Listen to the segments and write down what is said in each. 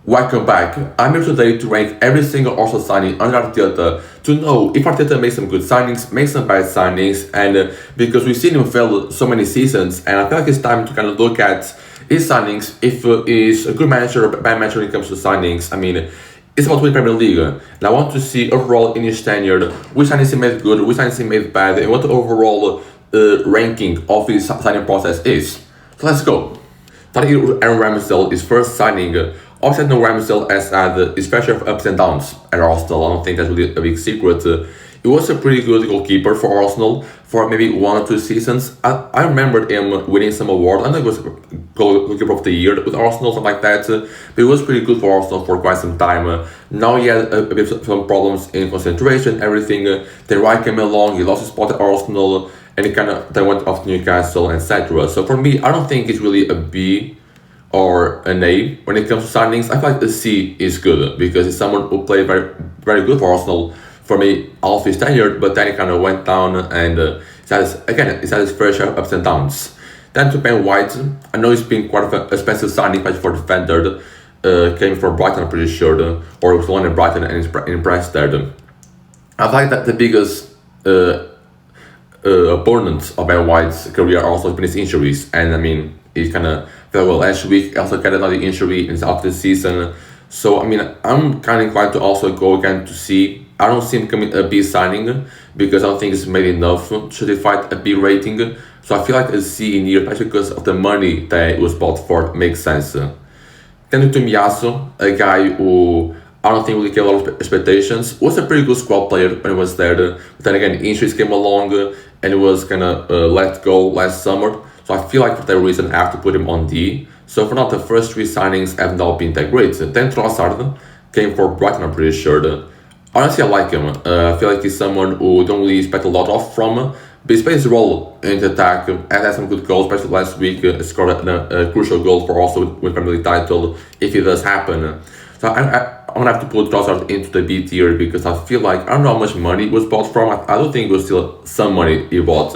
Welcome back. I'm here today to rank every single Arsenal signing under Arteta to know if Arteta makes some good signings, makes some bad signings, and because we've seen him fail so many seasons, and I feel like it's time to kind of look at his signings, if he's a good manager or a bad manager when it comes to signings. I mean, it's about winning Premier League, and I want to see overall in his tenure which signings he made good, which signings he made bad, and what the overall ranking of his signing process is. So let's go. Starting with Aaron Ramsdale, his first signing. Obviously, I know Ramsdale has had his fair share of ups and downs at Arsenal. I don't think that's really a big secret. He was a pretty good goalkeeper for Arsenal for maybe 1 or 2 seasons. I remembered him winning some award. I know it was goalkeeper of the year with Arsenal, something like that. But he was pretty good for Arsenal for quite some time. Now he had a bit of some problems in concentration, everything. Then Wright came along, he lost his spot at Arsenal, and he kind of then went off to Newcastle, etc. So for me, I don't think it's really a B or an A when it comes to signings. I feel like a C is good because he's someone who played very, very good for Arsenal for me half his tenure, but then he kind of went down and he's had his fair share of ups and downs. Then to Ben White, I know he's been quite an expensive signing, especially for defender. Came from Brighton, I'm pretty sure, or he was one in Brighton and impressed there. I feel like that the biggest opponent of Ben White's career also has been his injuries, and I mean, he kind of fell well last week, also got another injury and is out this season. So, I mean, I'm kind of inclined to also go again to see. I don't see him coming a B signing because I don't think it's made enough to justify a B rating. So I feel like a C in here, especially because of the money that it was bought for, makes sense. Then to Tomiyasu, a guy who I don't think really gave a lot of expectations. Was a pretty good squad player when he was there. But then again, injuries came along and he was kind of let go last summer. So I feel like for that reason I have to put him on D. So for now, the first 3 signings have not been that great. Then Trossard came for Brighton, I'm pretty sure. Honestly, I like him. I feel like he's someone who don't really expect a lot of from. But he plays his role in the attack and had some good goals, especially last week. Scored a crucial goal for also with Premier League title if it does happen. So I'm gonna have to put Trossard into the B tier because I feel like I don't know how much money it was bought from. I don't think it was still some money he bought,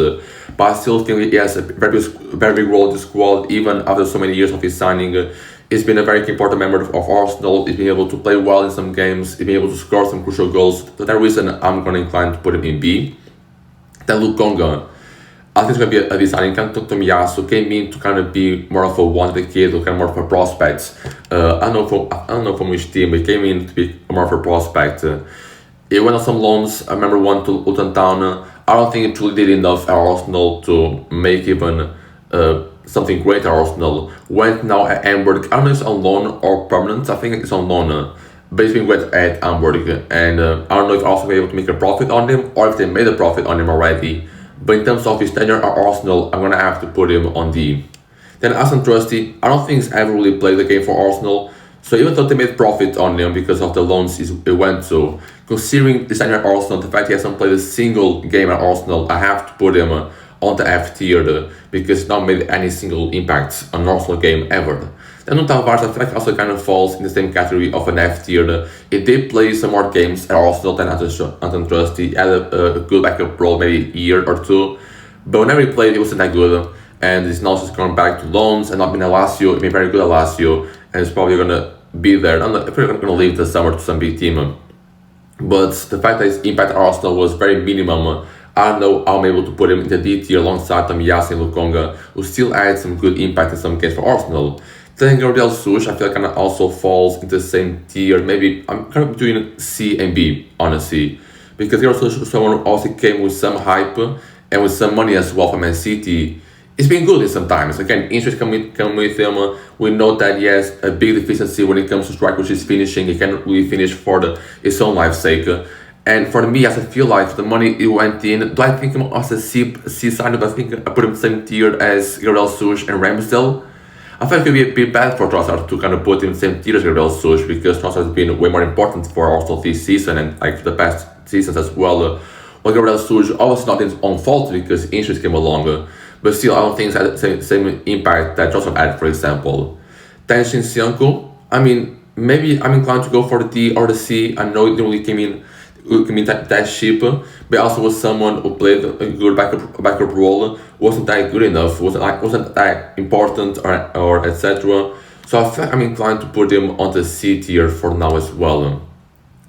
but I still think he has a very big role in the squad even after so many years of his signing. He's been a very important member of Arsenal. He's been able to play well in some games. He's been able to score some crucial goals. For that reason, I'm gonna incline to put him in B. Then Lukonga, I think it's going to be a designing. Kind of Tomiyasu came in to kind of be more of a wanted kid, or kind of more of a prospect. I don't know from which team, but he came in to be more of a prospect. He went on some loans. I remember one to Luton Town. I don't think it truly did enough at Arsenal to make even something great at Arsenal. Went now at Hamburg. I don't know if it's on loan or permanent. I think it's on loan. But he's been great at Hamburg. And I don't know if Arsenal were able to make a profit on him or if they made a profit on him already. But in terms of his tenure at Arsenal, I'm going to have to put him on D. Then Aston Trusty, I don't think he's ever really played the game for Arsenal. So even though they made profit on him because of the loans he went to, considering his tenure at Arsenal, the fact he hasn't played a single game at Arsenal, I have to put him on the F tier because he's not made any single impact on an Arsenal game ever. Then on Tavares, I feel like also kind of falls in the same category of an F tier. He did play some more games at Arsenal than Aston Trusty. He had a good backup role, maybe a year or two. But whenever he played, he wasn't that good. And he's now just gone back to loans and not been at Lazio. He's been very good at Lazio. And he's probably going to be there. I'm probably going to leave this summer to some big team. But the fact that his impact at Arsenal was very minimum, I don't know how I'm able to put him in the D tier alongside Tomiyasu and Lukonga, who still had some good impact in some games for Arsenal. Then Gabriel Jesus, I feel like kind of also falls into the same tier. Maybe I'm kind of doing C and B, honestly. Because Gabriel Jesus is someone who also came with some hype and with some money as well from Man City. It's been good in some times. Again, injuries come with him. We know that he has a big deficiency when it comes to strike, which is finishing. He cannot really finish for his own life's sake. And for me, as I feel like the money he went in, do I think him as a C sign? Do I think I put him in the same tier as Gabriel Jesus and Ramsdale? I feel like it would be a bit bad for Trossard to kind of put him in the same tier as Gabriel Jesus because Trossard has been way more important for Arsenal this season and like the past seasons as well. Well, Gabriel Jesus obviously not his own fault because injuries came along, but still I don't think it's had the same impact that Trossard had, for example. Then Shinchenko, I mean, maybe I'm inclined to go for the D or the C. I know it didn't really came in that cheap, but also was someone who played a good backup role, wasn't that good enough, wasn't that important or etc. So I feel like I'm inclined to put him on the C tier for now as well.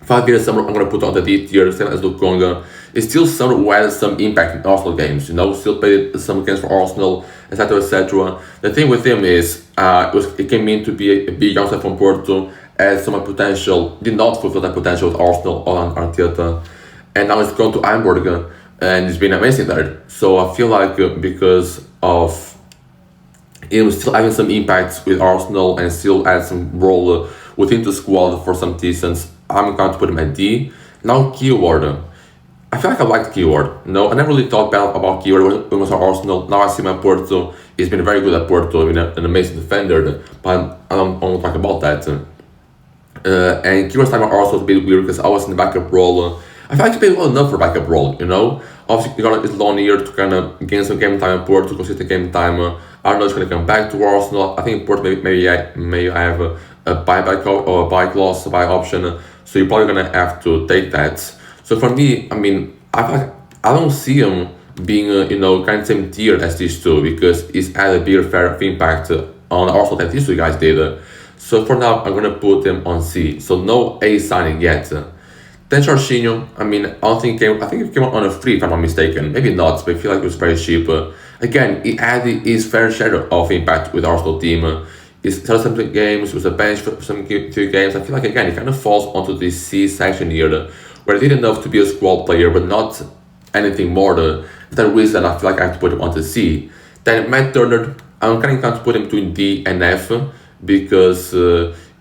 5 years I'm gonna put on the D tier, same as Lukonga. It's still someone who has some impact in Arsenal games, still played some games for Arsenal, etc. etc. The thing with him is it came in to be a big youngster from Porto, had some potential, did not fulfill that potential with Arsenal or on Arteta, and now he's gone to Hamburg and he's been amazing there. So I feel like because of him still having some impact with Arsenal and still had some role within the squad for some seasons, I'm going to put him at D. Now keyword. I feel like I like keyword. No, I never really thought bad about keyword when it was at Arsenal. Now I see my Porto. He's been very good at Porto, been an amazing defender, but I don't want to talk about that. And keyword's time at Arsenal was a bit weird because I was in the backup role. I feel like he played well enough for backup role. Obviously, he got his loan here to kind of gain some game time at Porto, consistent game time. I don't know if he's going to come back to Arsenal. I think Porto maybe I have a buyback or a buy clause, a buy option. So you're probably gonna have to take that. So for me, I mean, I don't see him being kind of same tier as these two because he's had a bigger fair impact on Arsenal that these two guys did. So for now, I'm gonna put him on C. So no A signing yet. Then Jorginho, I mean, I think it came out on a free if I'm not mistaken. Maybe not, but I feel like it was very cheap. Again, he had his fair share of impact with the Arsenal team. He started some games, was a bench for some few games. I feel like again he kind of falls onto this C section here, where he did enough to be a squad player, but not anything more. For that reason, I feel like I have to put him onto C. Then Matt Turner, I'm kind of going to put him between D and F because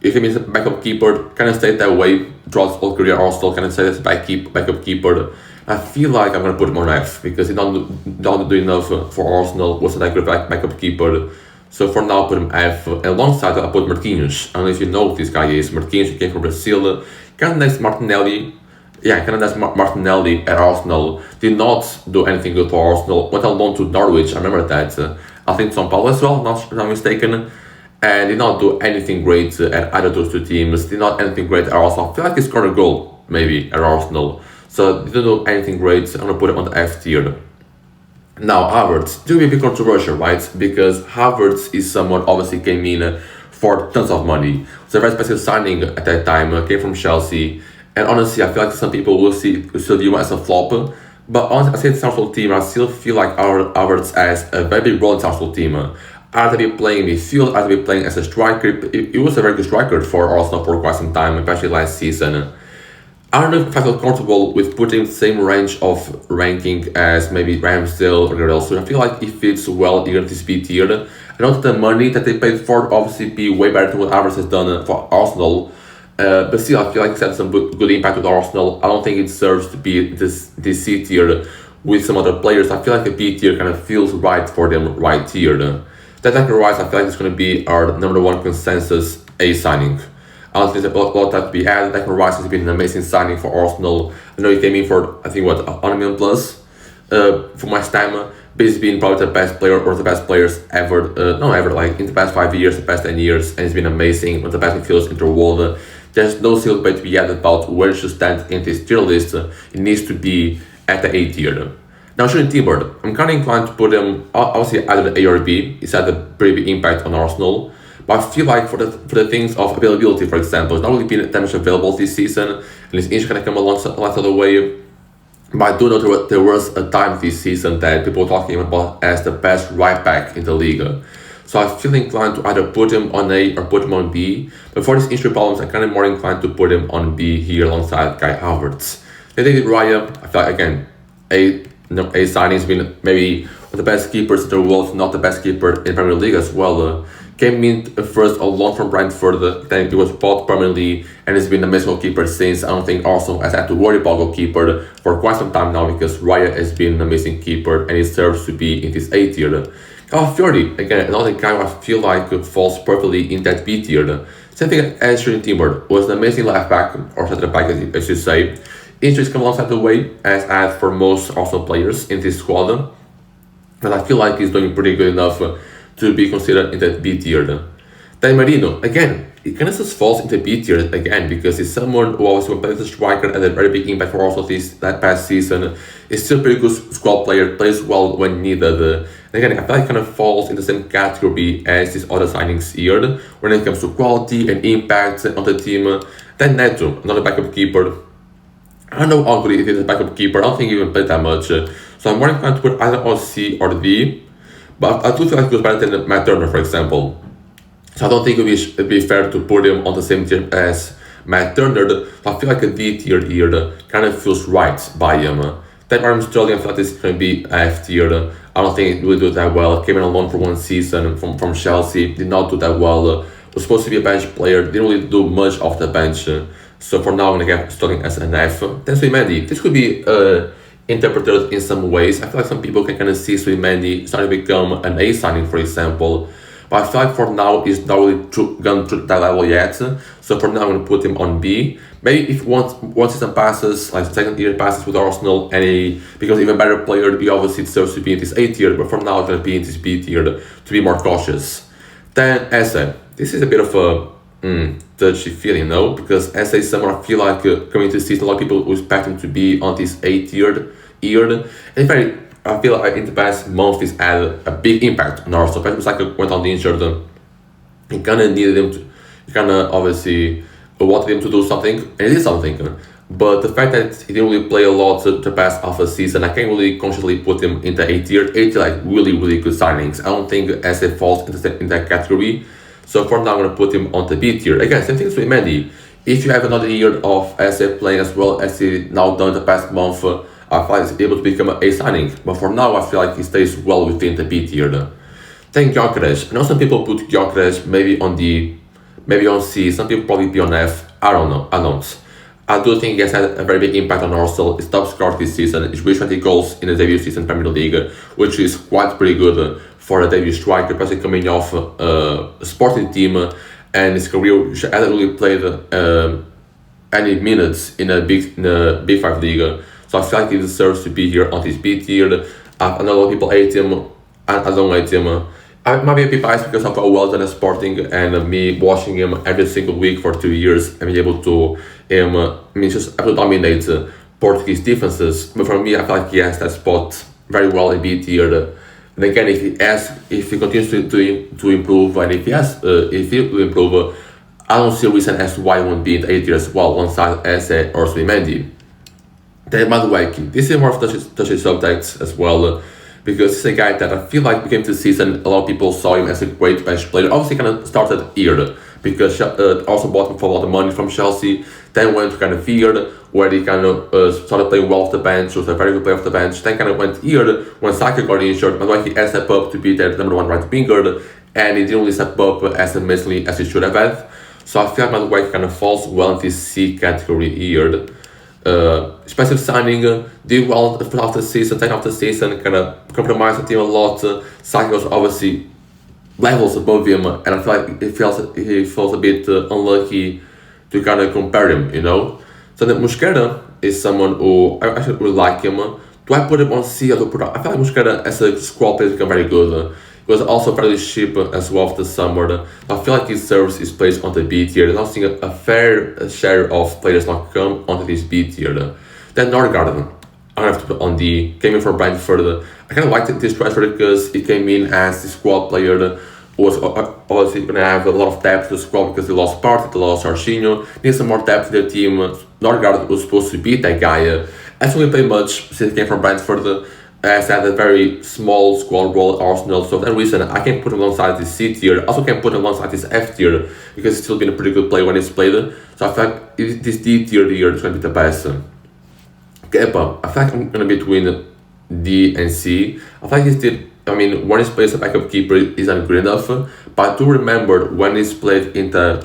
he can be a backup keeper, kind of stayed that way throughout his whole career. Arsenal kind of stayed as a backup keeper. I feel like I'm going to put him on F because he don't do enough for Arsenal. Wasn't that good backup keeper. So for now, I put him F. Alongside that, I put Marquinhos. I don't know if you know who this guy is. Marquinhos came from Brazil. Kind of next Martinelli. Yeah, kind of next Martinelli at Arsenal. Did not do anything good for Arsenal. Went on loan to Norwich. I remember that. I think São Paulo as well, not mistaken. And did not do anything great at either of those two teams. Did not anything great at Arsenal. I feel like he scored a goal, maybe, at Arsenal. So didn't do anything great. I'm going to put him on the F tier. Now, Havertz, do be a bit controversial, right? Because Havertz is someone obviously came in for tons of money. It's a very special signing at that time, came from Chelsea. And honestly, I feel like some people will still view him as a flop. But honestly, I say it's Arsenal team, I still feel like Havertz has a very big role in the Arsenal team. Either be playing midfield, either be playing as a striker. He was a very good striker for Arsenal for quite some time, especially last season. I don't know if I feel comfortable with putting the same range of ranking as maybe Ramsdale or Garel. So I feel like he fits well here in this B tier. I know that the money that they paid for obviously be way better than what Havertz has done for Arsenal. But still, I feel like it's had some good impact with Arsenal. I don't think it serves to be this C tier with some other players. I feel like the B tier kind of feels right for them right here. That wise, I feel like it's going to be our number one consensus A signing. I don't think there's a lot that to be added. Declan Rice has been an amazing signing for Arsenal. I know he came in for, I think, 1 million plus for West Ham. But he's been probably the best player or the best players ever, like in the past 5 years, the past 10 years. And he's been amazing, one of the best midfielders in the world. There's no single debate to be added about where he should stand in this tier list. It needs to be at the A tier. Now, Shane Timber, I'm kind of inclined to put him, obviously, either the A or B. He's had a pretty big impact on Arsenal. But I feel like for the things of availability, for example, it's not really been that much available this season, and his injury kind of come along the way. But I do know there was a time this season that people were talking about as the best right back in the league. So I feel inclined to either put him on A or put him on B. But for these injury problems, I'm kind of more inclined to put him on B here alongside Kai Havertz. Then David Raya, I feel like again, A signing has been maybe one of the best keepers in the world, not the best keeper in Premier League as well. Came in first on loan from Brentford, then he was bought permanently and has been a amazing goalkeeper since. I don't think Arsenal has had to worry about goalkeeper for quite some time now because Raya has been an amazing keeper and he deserves to be in this A tier. Calafiori, again, another guy I feel like falls perfectly in that B tier. Same thing as Shane Timber, was an amazing left back, or center back as you say. Injuries come alongside the way, as had for most Arsenal players in this squad. But I feel like he's doing pretty good enough to be considered in that B tier. Then Marino, again, it kind of just falls into B tier again because he's someone who always plays as a striker and a very big impact for Arsenal that past season. He's still a pretty good squad player, plays well when needed. Again, I feel like it kind of falls in the same category as these other signings here when it comes to quality and impact on the team. Then Neto, another backup keeper. I don't know how good he is a backup keeper. I don't think he even played that much. So I'm more inclined to put either on C or D. But I do feel like he was better than Matt Turner, for example. So I don't think it'd be fair to put him on the same tier as Matt Turner. So I feel like a D tier here kind of feels right by him. Then Martin Sterling, I feel like this is going to be F tier. I don't think it will do that well. Came in alone for one season from Chelsea. Did not do that well. Was supposed to be a bench player. Didn't really do much off the bench. So for now, I'm going to get Sterling as an F. Then Suimandi. This could be interpreted in some ways. I feel like some people can kind of see Suimandi starting to become an A signing, for example. But I feel like for now, he's not really gone to that level yet. So for now, I'm going to put him on B. Maybe if once season passes, like second year passes with Arsenal, and he becomes even better player, he obviously deserves to be in this A tier. But for now, I'm going to be in this B tier to be more cautious. Then Eze. This is a bit of a touchy feeling, no? Because Eze Summer, I feel like coming to season, a lot of people who expect him to be on this A tier. And in fact, I feel like in the past month he's had a big impact on Arsenal. But Saka went on the injured. He kind of needed him to, he kind of obviously wanted him to do something, and he did something. But the fact that he didn't really play a lot the past half a season, I can't really consciously put him in the A tier. A tier, like really, really good signings. I don't think Eze falls in that category. So for now, I'm going to put him on the B tier. Again, same thing with Mendy. If you have another year of Eze playing as well as he now done the past month, I feel like he's able to become an A signing. But for now, I feel like he stays well within the B tier. Then Gyökeres. I know some people put Gyökeres maybe on D, maybe on C. Some people probably be on F. I don't know. I don't. I do think he has had a very big impact on Arsenal. His top scorer this season is reached 20 goals in the debut season Premier League, which is quite pretty good for a debut striker, especially coming off a sporting team, and his career hasn't really played any minutes in a big five league. So I feel like he deserves to be here on this B tier. I know a lot of people hate him. I don't hate him. I might be a bit biased because of how well done at Sporting and me watching him every single week for 2 years and being able to just absolutely dominate Portuguese defenses. But for me, I feel like he has that spot very well in B tier. And again, if he continues to improve, and if he will improve, I don't see a reason as to why he won't be in the A tier as well, alongside Eze or Suimandi. Then Madueke. This is more of a touchy subject as well. Because he's a guy that I feel like became this season, a lot of people saw him as a great bench player. Obviously, kind of started here because also bought him for a lot of money from Chelsea. Then went to kind of here, where he kind of started playing well off the bench, was a very good player off the bench. Then kind of went here when Saka got injured. But he has stepped up to be their number one right winger, and he didn't really step up as immensely as he should have had. So I feel like Madueke kind of falls well in this C category here. Expensive signing, did well after the season, then after the season, kind of compromised the team a lot. Saka was obviously levels above him, and I feel like he feels a bit unlucky to kind of compare him, you know. So then Mosquera is someone who I actually really like him. Do I put him on C or do I put? I feel like Mosquera as a squad player become very good. He was also fairly cheap as well after the summer. I feel like he deserves his place on the B tier. And I'm seeing a fair share of players not come onto this B tier. Then Norgard, I have to put on D. Came in for Brentford. I kind of liked this transfer because he came in as the squad player who was obviously going to have a lot of depth to the squad because they lost Partey, they lost Jorginho. Need some more depth to their team. Norgard was supposed to be that guy. Hasn't really played much since he came from Brentford. Has had a very small squad role at Arsenal, so for that reason I can put him alongside this C tier. Also can put him alongside this F tier because he's still been a pretty good player when he's played. So I feel like this D tier here is going to be the best. Kepa, I feel like I'm going to be between D and C. I feel like he's still, when he's played as a backup keeper, he's not good enough. But I do remember when he's played in the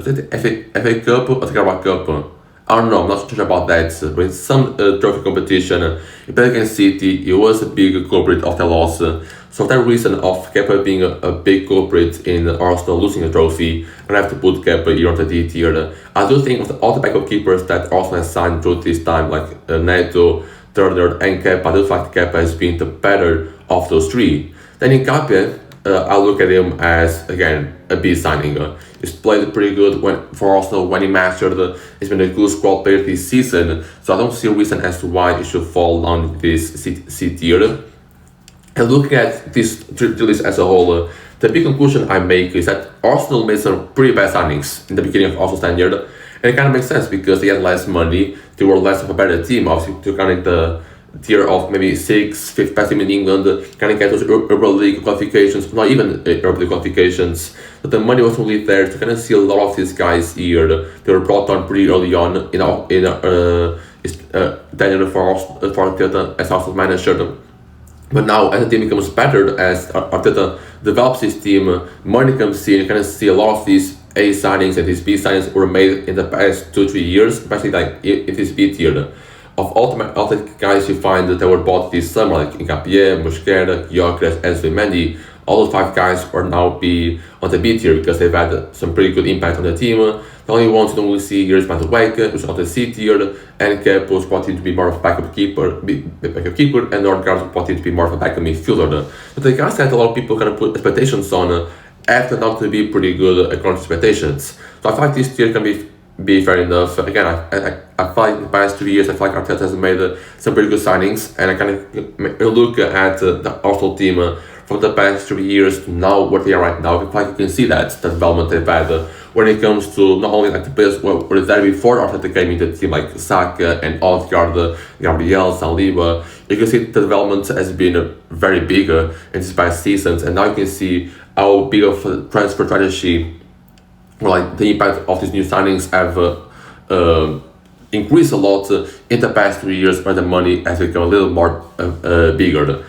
FA Cup or the Carabao Cup. I don't know, I'm not sure about that, but in some trophy competition, he played against City, he was a big culprit of the loss. So for that reason of Kepa being a big culprit in Arsenal losing a trophy, I'm going to have to put Kepa here on the D tier. I do think of all the backup keepers that Arsenal has signed through this time, like Neto, Turner and Kepa, I do think Kepa has been the better of those three. Then in Kepa, I look at him as, again, a B signing. He's played pretty good for Arsenal when he mastered. He's been a good squad player this season, so I don't see a reason as to why he should fall down this C tier. And looking at this list as a whole, the big conclusion I make is that Arsenal made some pretty bad signings in the beginning of Arsenal's tenure. And it kind of makes sense because they had less money, they were less of a better team. Obviously, to kind of the tier of maybe sixth, fifth best team in England, kind of get those Europa League qualifications, not even Europa League qualifications. But the money was only there to kind of see a lot of these guys here. They were brought on pretty early on tenure for Arteta as Arsenal's manager. But now, as the team becomes better, as Arteta develops his team, money comes in. You kind of see a lot of these A signings and these B signings were made in the past 2-3 years, especially like in this B tier. Of all the guys you find that were bought this summer, like Nkapie, Mosquera, Gyökeres, Enzo, Mendy, all those 5 guys are now be on the B tier because they've had some pretty good impact on the team. The only ones you don't really see here is Madueke, who's on the C tier, and Kepa was brought in to be more of a backup keeper, and Norgard was brought in to be more of a backup midfielder. But the guys that a lot of people kind of put expectations on have turned out to be pretty good according to expectations. So I feel like this tier can be fair enough. Again, I feel like in the past 2 years, I feel like Arteta has made some pretty good signings, and I kind of look at the Arsenal team from the past 3 years to now where they are right now. I feel like you can see that the development they've had when it comes to not only like the players who were there before Arteta came into the team, like Saka and Odegaard, Gabriel, Saliba. You can see the development has been very big in these past seasons, and now you can see how big of a transfer strategy, or like the impact of these new signings have increased a lot in the past 3 years, where the money has become a little more bigger.